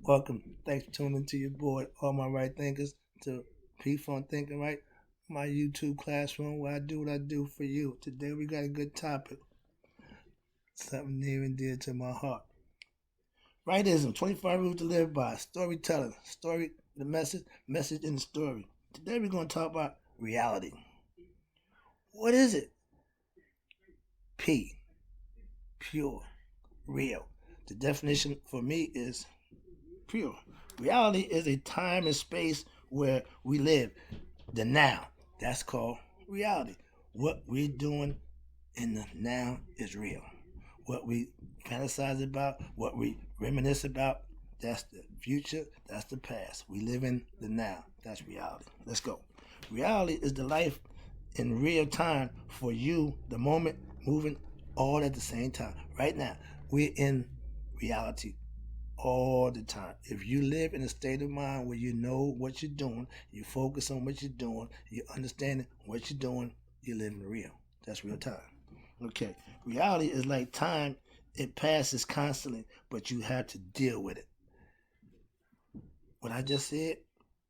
Welcome. Thanks for tuning into your boy, all my right thinkers, to Pfunk Thinking Right, my YouTube classroom where I do what I do for you. Today we got a good topic, something near and dear to my heart. Rightism, 25 rules to live by, storytelling, story, the message in the story. Today we're going to talk about reality. What is it? P, pure, real. The definition for me is pure. Reality is a time and space where we live. The now, that's called reality. What we're doing in the now is real. What we fantasize about, what we reminisce about, that's the future, that's the past. We live in the now. That's reality. Let's go. Reality is the life in real time for you, the moment moving all at the same time. Right now, we're in reality all the time. If you live in a state of mind where you know what you're doing, you focus on what you're doing, you understand what you're doing, you live in real. That's real time. Okay. Reality is like time, it passes constantly, but you have to deal with it. What I just said,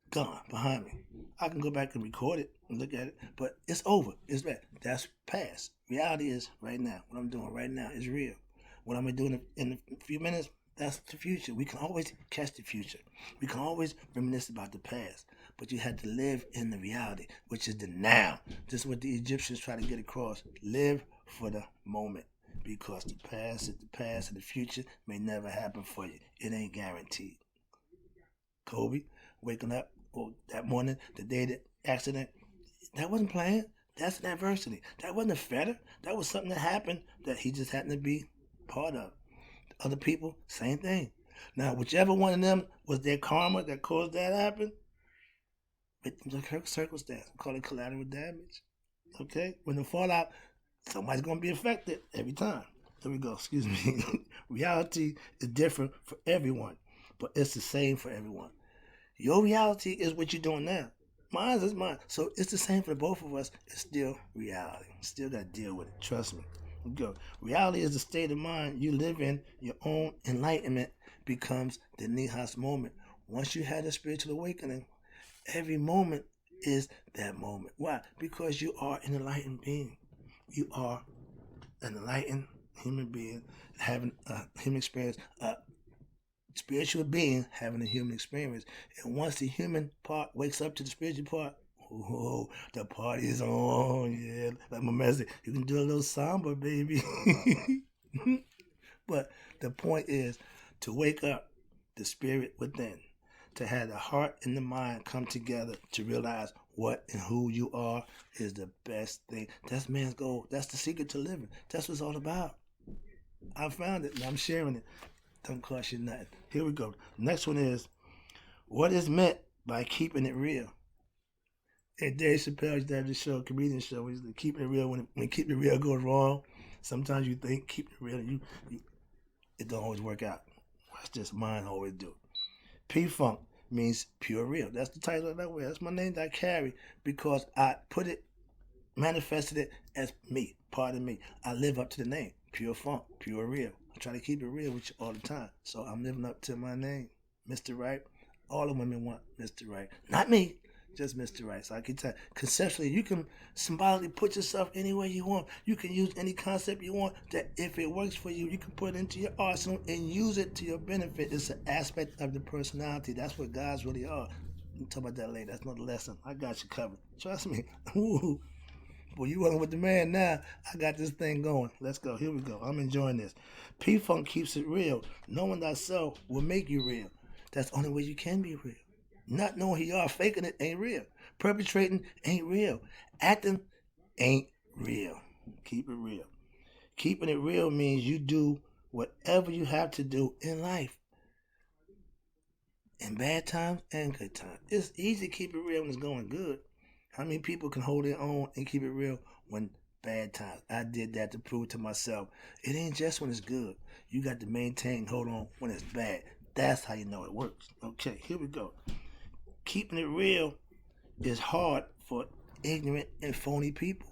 gone behind me. I can go back and record it and look at it, but it's over. It's bad. That's past. Reality is right now. What I'm doing right now is real. What I'm doing in a few minutes, that's the future. We can always catch the future. We can always reminisce about the past. But you have to live in the reality, which is the now. This is what the Egyptians try to get across. Live for the moment. Because the past is the past and the future may never happen for you. It ain't guaranteed. Kobe waking up that morning, the day the accident, that wasn't planned. That's an adversity. That wasn't a fetter. That was something that happened that he just happened to be part of. Other people, same thing. Now, whichever one of them was their karma that caused that to happen, victims of circumstance. We call it collateral damage. Okay? When the fallout, somebody's going to be affected every time. There we go. Excuse me. Reality is different for everyone, but it's the same for everyone. Your reality is what you're doing now. Mine is mine. So it's the same for both of us. It's still reality. Still got to deal with it. Trust me. Go. Reality is the state of mind you live in. Your own enlightenment becomes the Nihas moment. Once you had a spiritual awakening, every moment is that moment. Why? Because you are an enlightened being. You are an enlightened human being having a human experience, a spiritual being having a human experience. And once the human part wakes up to the spiritual part, oh, the party is on. Yeah, like my message, you can do a little samba, baby. But the point is to wake up the spirit within, to have the heart and the mind come together to realize what and who you are is the best thing. That's man's goal. That's the secret to living. That's what it's all about. I found it and I'm sharing it. Don't cost you nothing. Here we go. Next one is what is meant by keeping it real. And Dave Chappelle used to have this show, comedian show. He's like, keeping it real. When keeping it real goes wrong, sometimes you think keeping it real, it don't always work out. That's just mine always do. P-Funk means pure real. That's the title of that way. That's my name that I carry because I put it, manifested it as me, part of me. I live up to the name, pure funk, pure real. I try to keep it real with you all the time. So I'm living up to my name, Mr. Right. All the women want Mr. Right. Not me, just Mr. Right. So I can tell conceptually, you can symbolically put yourself any way you want. You can use any concept you want that if it works for you, you can put it into your arsenal and use it to your benefit. It's an aspect of the personality. That's what guys really are. We'll talk about that later. That's another lesson. I got you covered. Trust me. Ooh. Boy, you running with the man now. I got this thing going. Let's go. Here we go. I'm enjoying this. P-Funk keeps it real. Knowing thyself will make you real. That's the only way you can be real. Not knowing who you are, faking it ain't real. Perpetrating ain't real. Acting ain't real. Keep it real. Keeping it real means you do whatever you have to do in life. In bad times and good times. It's easy to keep it real when it's going good. How many people can hold their own and keep it real when bad times? I did that to prove to myself. It ain't just when it's good. You got to maintain, hold on when it's bad. That's how you know it works. Okay, here we go. Keeping it real is hard for ignorant and phony people.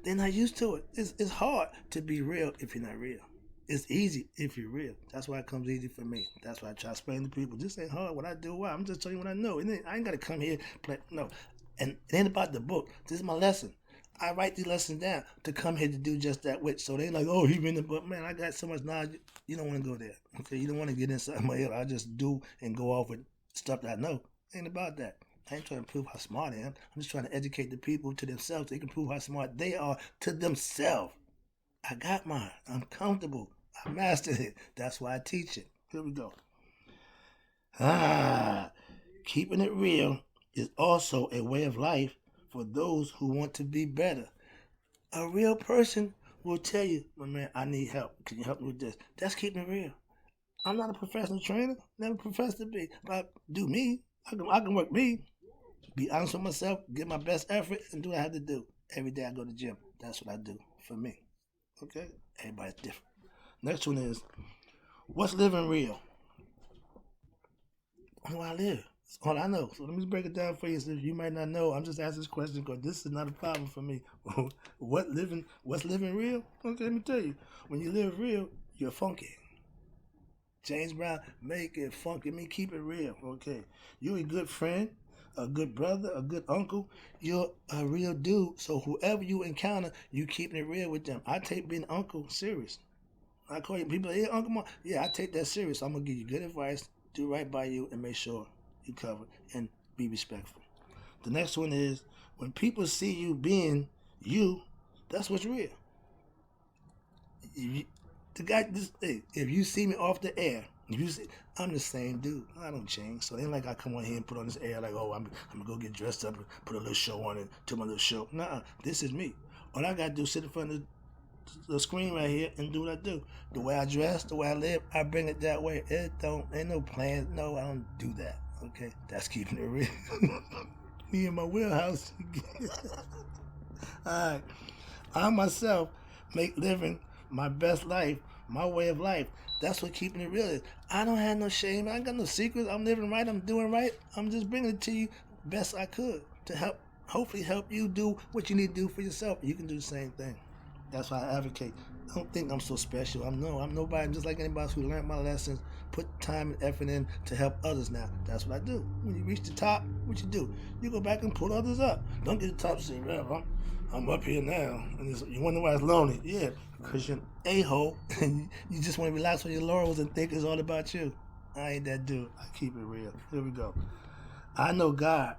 They're not used to it. It's hard to be real if you're not real. It's easy if you're real. That's why it comes easy for me. That's why I try to explain to people. This ain't hard. What I do, why? I'm just telling you what I know. I ain't got to come here play. No. And it ain't about the book. This is my lesson. I write these lessons down to come here to do just that with. So they like, oh, he read the book. Man, I got so much knowledge. You don't want to go there. Okay, you don't want to get inside my head. I just do and go off with stuff that I know. It ain't about that. I ain't trying to prove how smart I am. I'm just trying to educate the people to themselves so they can prove how smart they are to themselves. I got mine. I'm comfortable. I mastered it. That's why I teach it. Here we go. Keeping it real is also a way of life for those who want to be better. A real person will tell you, my man, I need help. Can you help me with this? That's keeping it real. I'm not a professional trainer. Never professed to be. But do me. I can work me. Be honest with myself. Give my best effort and do what I have to do. Every day I go to the gym. That's what I do for me. Okay? Everybody's different. Next one is, what's living real? How do I live? That's all I know. So let me break it down for you. So you might not know. I'm just asking this question because this is not a problem for me. What's living real? Okay, let me tell you. When you live real, you're funky. James Brown, make it funky. Me, keep it real. Okay. You're a good friend, a good brother, a good uncle. You're a real dude. So whoever you encounter, you keeping it real with them. I take being uncle serious. I call you people, hey, Uncle Mark. Yeah, I take that serious. I'm going to give you good advice, do right by you, and make sure you cover and be respectful. The next one is, when people see you being you, that's what's real. If you see me off the air, if you see, I'm the same dude. I don't change. So it ain't like I come on here and put on this air like, oh, I'm going to go get dressed up and put a little show on it to my little show. Nah, this is me. All I got to do is sit in front of the screen right here and do what I do. The way I dress, the way I live, I bring it that way. Ain't no plans. No, I don't do that. Okay? That's keeping it real. Me in my wheelhouse. Alright. I myself make living my best life, my way of life. That's what keeping it real is. I don't have no shame. I ain't got no secrets. I'm living right. I'm doing right. I'm just bringing it to you best I could to hopefully help you do what you need to do for yourself. You can do the same thing. That's why I advocate. I don't think I'm so special. I'm nobody. I'm just like anybody who learned my lessons, put time and effort in to help others now. That's what I do. When you reach the top, what you do? You go back and pull others up. Don't get to the top and say, well, I'm up here now. And you wonder why it's lonely. Yeah, because you're an a-hole and you just want to relax on your laurels and think it's all about you. I ain't that dude. I keep it real. Here we go. I know God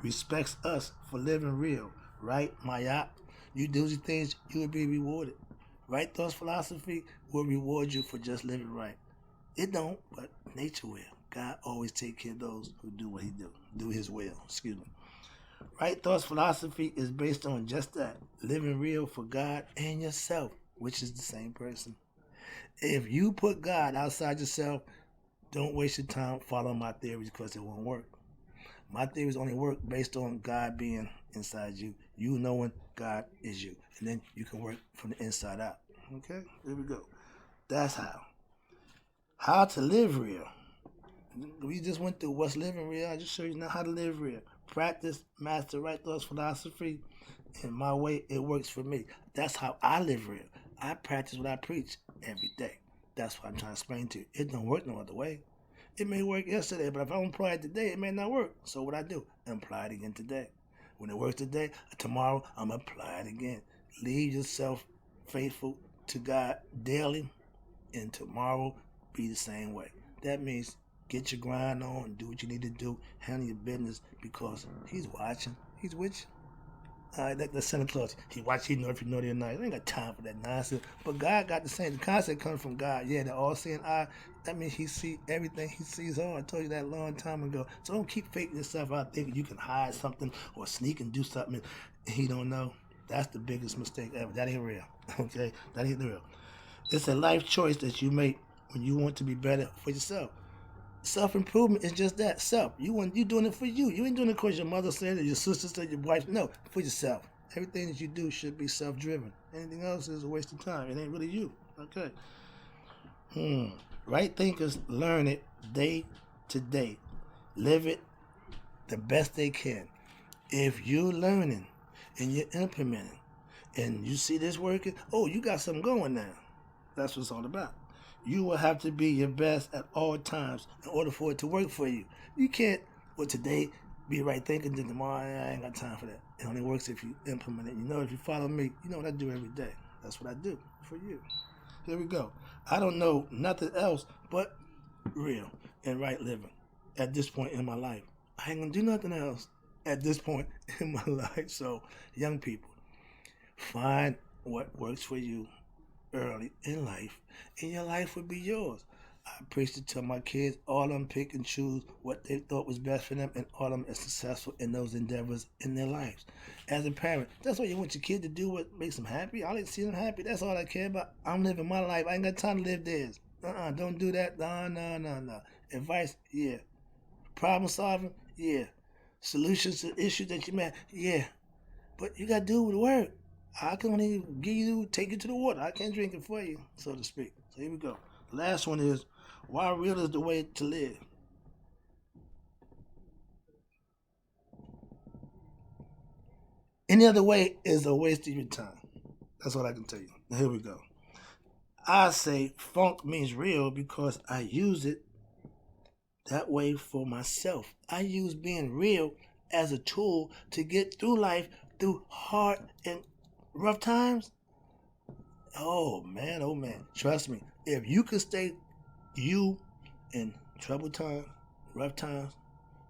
respects us for living real. Right, Mayat? You do these things, you will be rewarded. Right thoughts philosophy will reward you for just living right. It don't, but nature will. God always take care of those who do what he do his will. Excuse me. Right thoughts philosophy is based on just that, living real for God and yourself, which is the same person. If you put God outside yourself, don't waste your time following my theories because it won't work. My theories only work based on God being inside you. You knowing God is you. And then you can work from the inside out. Okay? Here we go. That's how. How to live real. We just went through what's living real. I just showed you now how to live real. Practice, master, right thoughts, philosophy. In my way, it works for me. That's how I live real. I practice what I preach every day. That's what I'm trying to explain to you. It don't work no other way. It may work yesterday, but if I don't apply it today, it may not work. So what I do, I apply it again today. When it works today, tomorrow, I'm going to apply it again. Leave yourself faithful to God daily, and tomorrow be the same way. That means get your grind on, do what you need to do, handle your business, because he's watching. He's with you. Like the Santa Claus, he watch, he know if you know it or not. I ain't got time for that nonsense. But God got the same. The concept comes from God. Yeah, the all-seeing eye. That means he see everything. He sees all. I told you that a long time ago. So don't keep faking yourself out thinking you can hide something or sneak and do something and he don't know. That's the biggest mistake ever. That ain't real. Okay? That ain't real. It's a life choice that you make when you want to be better for yourself. Self-improvement is just that, self. You doing it for you. You ain't doing it because your mother said it, your sister said, your wife. No, for yourself. Everything that you do should be self-driven. Anything else is a waste of time. It ain't really you. Okay. Right thinkers learn it day to day. Live it the best they can. If you're learning and you're implementing and you see this working, oh, you got something going now. That's what it's all about. You will have to be your best at all times in order for it to work for you. You can't, well, today be right thinking, then tomorrow I ain't got time for that. It only works if you implement it. You know, if you follow me, you know what I do every day. That's what I do for you. Here we go. I don't know nothing else but real and right living at this point in my life. I ain't gonna do nothing else at this point in my life. So, young people, find what works for you early in life, and your life would be yours. I preach it to my kids. All of them pick and choose what they thought was best for them, and all of them are successful in those endeavors in their lives. As a parent, that's what you want your kid to do, what makes them happy. I like to see them happy. That's all I care about. I'm living my life. I ain't got time to live theirs. Don't do that. No. Advice, yeah. Problem solving, yeah. Solutions to issues that you met, yeah. But you got to do the work. I can only take you to the water. I can't drink it for you, so to speak. So here we go. The last one is, why real is the way to live? Any other way is a waste of your time. That's what I can tell you. Now, here we go. I say funk means real because I use it that way for myself. I use being real as a tool to get through life through hard and rough times. Oh man. Trust me. If you can stay you in troubled times, rough times,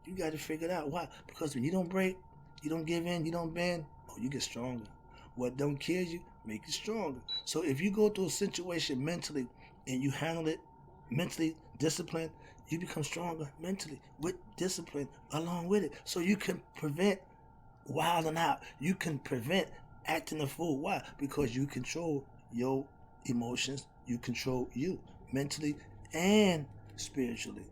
you got to figure it out. Why? Because when you don't break, you don't give in, you don't bend, you get stronger. What don't kill you, make you stronger. So if you go through a situation mentally and you handle it mentally, disciplined, you become stronger mentally with discipline along with it. So you can prevent wilding out. You can prevent acting a fool. Why? Because you control your emotions. You control you mentally and spiritually.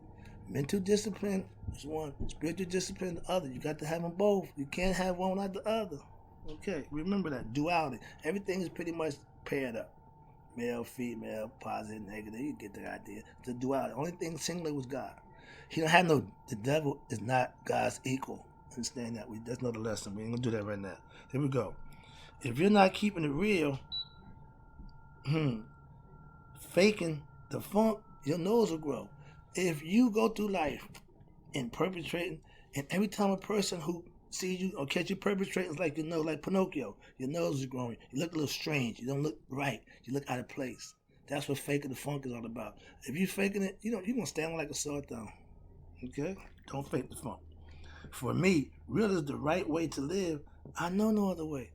Mental discipline is one. Spiritual discipline the other. You got to have them both. You can't have one without the other. Okay, remember that. Duality. Everything is pretty much paired up. Male, female, positive, negative. You get the idea. The duality. The only thing singular was God. He don't have no. The devil is not God's equal. Understand that? That's another lesson. We ain't gonna do that right now. Here we go. If you're not keeping it real, faking the funk, your nose will grow. If you go through life and perpetrating, and every time a person who sees you or catch you perpetrating, it's like your nose, like Pinocchio, your nose is growing. You look a little strange. You don't look right. You look out of place. That's what faking the funk is all about. If you faking it, you're gonna stand like a sore thumb. Okay? Don't fake the funk. For me, real is the right way to live. I know no other way.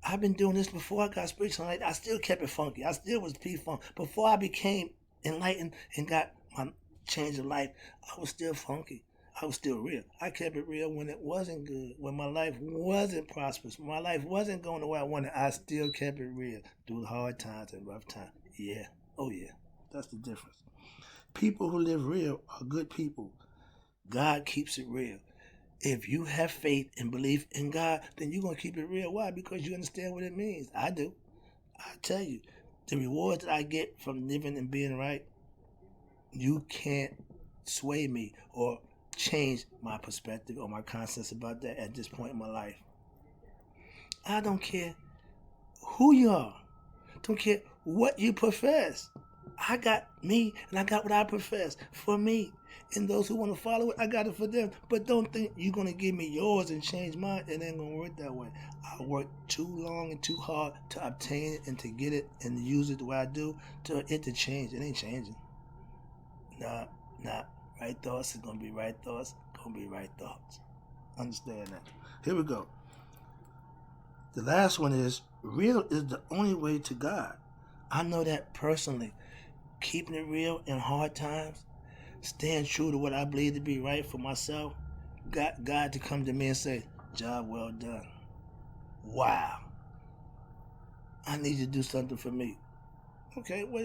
I've been doing this before I got spiritual. I still kept it funky. I still was P-Funk. Before I became enlightened and got my change of life, I was still funky. I was still real. I kept it real when it wasn't good, when my life wasn't prosperous, when my life wasn't going the way I wanted. I still kept it real through hard times and rough times. Yeah. Oh, yeah. That's the difference. People who live real are good people. God keeps it real. If you have faith and belief in God, then you're going to keep it real. Why? Because you understand what it means. I do. I tell you, the rewards that I get from living and being right, you can't sway me or change my perspective or my concepts about that at this point in my life. I don't care who you are. Don't care what you profess. I got me and I got what I profess for me. And those who want to follow it, I got it for them. But don't think you're going to give me yours and change mine. It ain't going to work that way. I worked too long and too hard to obtain it and to get it and to use it the way I do to it to change. It ain't changing. Nah. Right thoughts is going to be right thoughts. Going to be right thoughts. Understand that. Here we go. The last one is, real is the only way to God. I know that personally. Keeping it real in hard times, staying true to what I believe to be right for myself, got God to come to me and say, job well done. Wow. I need you to do something for me. Okay, what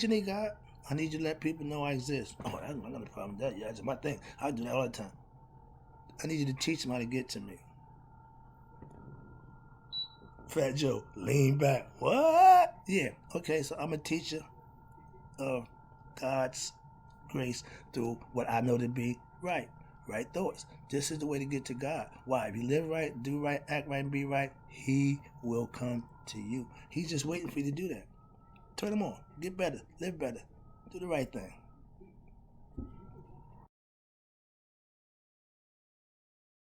you need, God? I need you to let people know I exist. Oh, I don't got a problem with that. Yeah, it's my thing. I do that all the time. I need you to teach them how to get to me. Fat Joe, lean back. What? Yeah, okay, so I'm a teacher of God's grace through what I know to be right thoughts. This is the way to get to God. Why? If you live right, do right, act right, and be right, He will come to you. He's just waiting for you to do that. Turn them on. Get better. Live better. Do the right thing.